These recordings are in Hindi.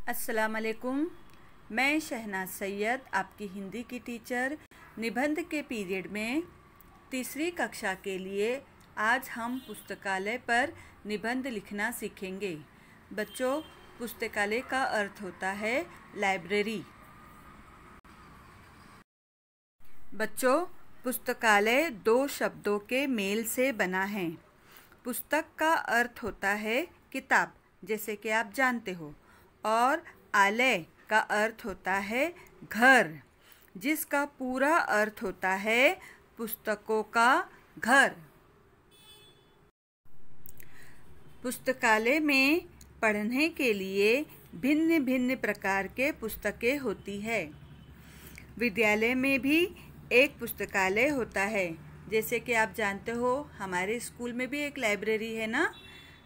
अस्सलाम वालेकुम। मैं शहनाज सैयद, आपकी हिंदी की टीचर। निबंध के पीरियड में तीसरी कक्षा के लिए आज हम पुस्तकालय पर निबंध लिखना सीखेंगे। बच्चों, पुस्तकालय का अर्थ होता है लाइब्रेरी। बच्चों, पुस्तकालय दो शब्दों के मेल से बना है। पुस्तक का अर्थ होता है किताब, जैसे कि आप जानते हो, और आलय का अर्थ होता है घर, जिसका पूरा अर्थ होता है पुस्तकों का घर। पुस्तकालय में पढ़ने के लिए भिन्न भिन्न प्रकार के पुस्तकें होती है। विद्यालय में भी एक पुस्तकालय होता है, जैसे कि आप जानते हो हमारे स्कूल में भी एक लाइब्रेरी है ना।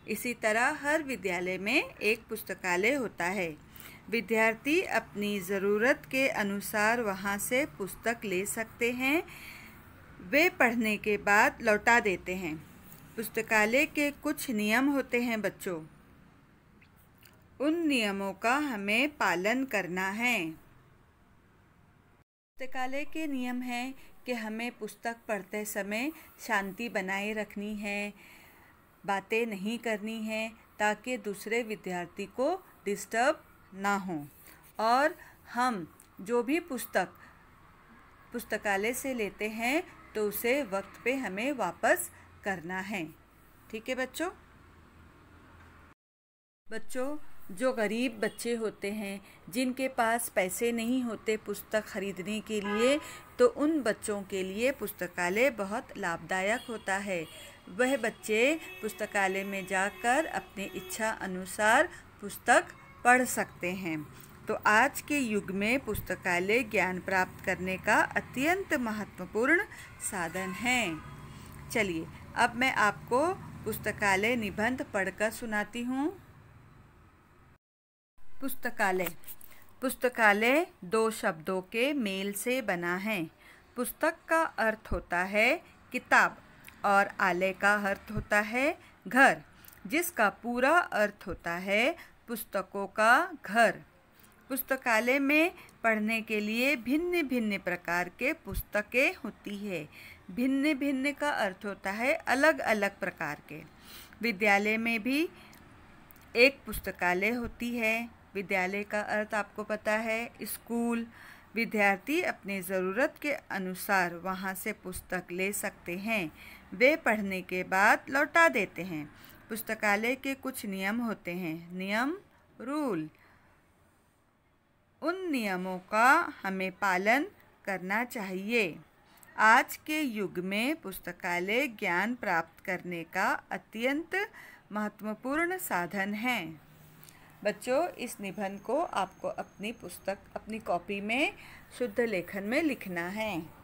इसी तरह हर विद्यालय में एक पुस्तकालय होता है। विद्यार्थी अपनी ज़रूरत के अनुसार वहाँ से पुस्तक ले सकते हैं। वे पढ़ने के बाद लौटा देते हैं। पुस्तकालय के कुछ नियम होते हैं बच्चों, उन नियमों का हमें पालन करना है। पुस्तकालय के नियम हैं कि हमें पुस्तक पढ़ते समय शांति बनाए रखनी है, बातें नहीं करनी है ताकि दूसरे विद्यार्थी को डिस्टर्ब ना हो, और हम जो भी पुस्तक पुस्तकालय से लेते हैं तो उसे वक्त पे हमें वापस करना है। ठीक है बच्चों। जो गरीब बच्चे होते हैं, जिनके पास पैसे नहीं होते पुस्तक खरीदने के लिए, तो उन बच्चों के लिए पुस्तकालय बहुत लाभदायक होता है। वह बच्चे पुस्तकालय में जाकर अपने इच्छा अनुसार पुस्तक पढ़ सकते हैं। तो आज के युग में पुस्तकालय ज्ञान प्राप्त करने का अत्यंत महत्वपूर्ण साधन है। चलिए, अब मैं आपको पुस्तकालय निबंध पढ़कर सुनाती हूँ। पुस्तकालय दो शब्दों के मेल से बना है। पुस्तक का अर्थ होता है किताब और आलय का अर्थ होता है घर, जिसका पूरा अर्थ होता है पुस्तकों का घर। पुस्तकालय में पढ़ने के लिए भिन्न भिन्न प्रकार के पुस्तकें होती है। भिन्न भिन्न का अर्थ होता है अलग अलग प्रकार के। विद्यालय में भी एक पुस्तकालय होती है। विद्यालय का अर्थ आपको पता है स्कूल। विद्यार्थी अपने ज़रूरत के अनुसार वहाँ से पुस्तक ले सकते हैं। वे पढ़ने के बाद लौटा देते हैं। पुस्तकालय के कुछ नियम होते हैं, नियम, रूल। उन नियमों का हमें पालन करना चाहिए। आज के युग में पुस्तकालय ज्ञान प्राप्त करने का अत्यंत महत्वपूर्ण साधन है। बच्चों, इस निबंध को आपको अपनी कॉपी में शुद्ध लेखन में लिखना है।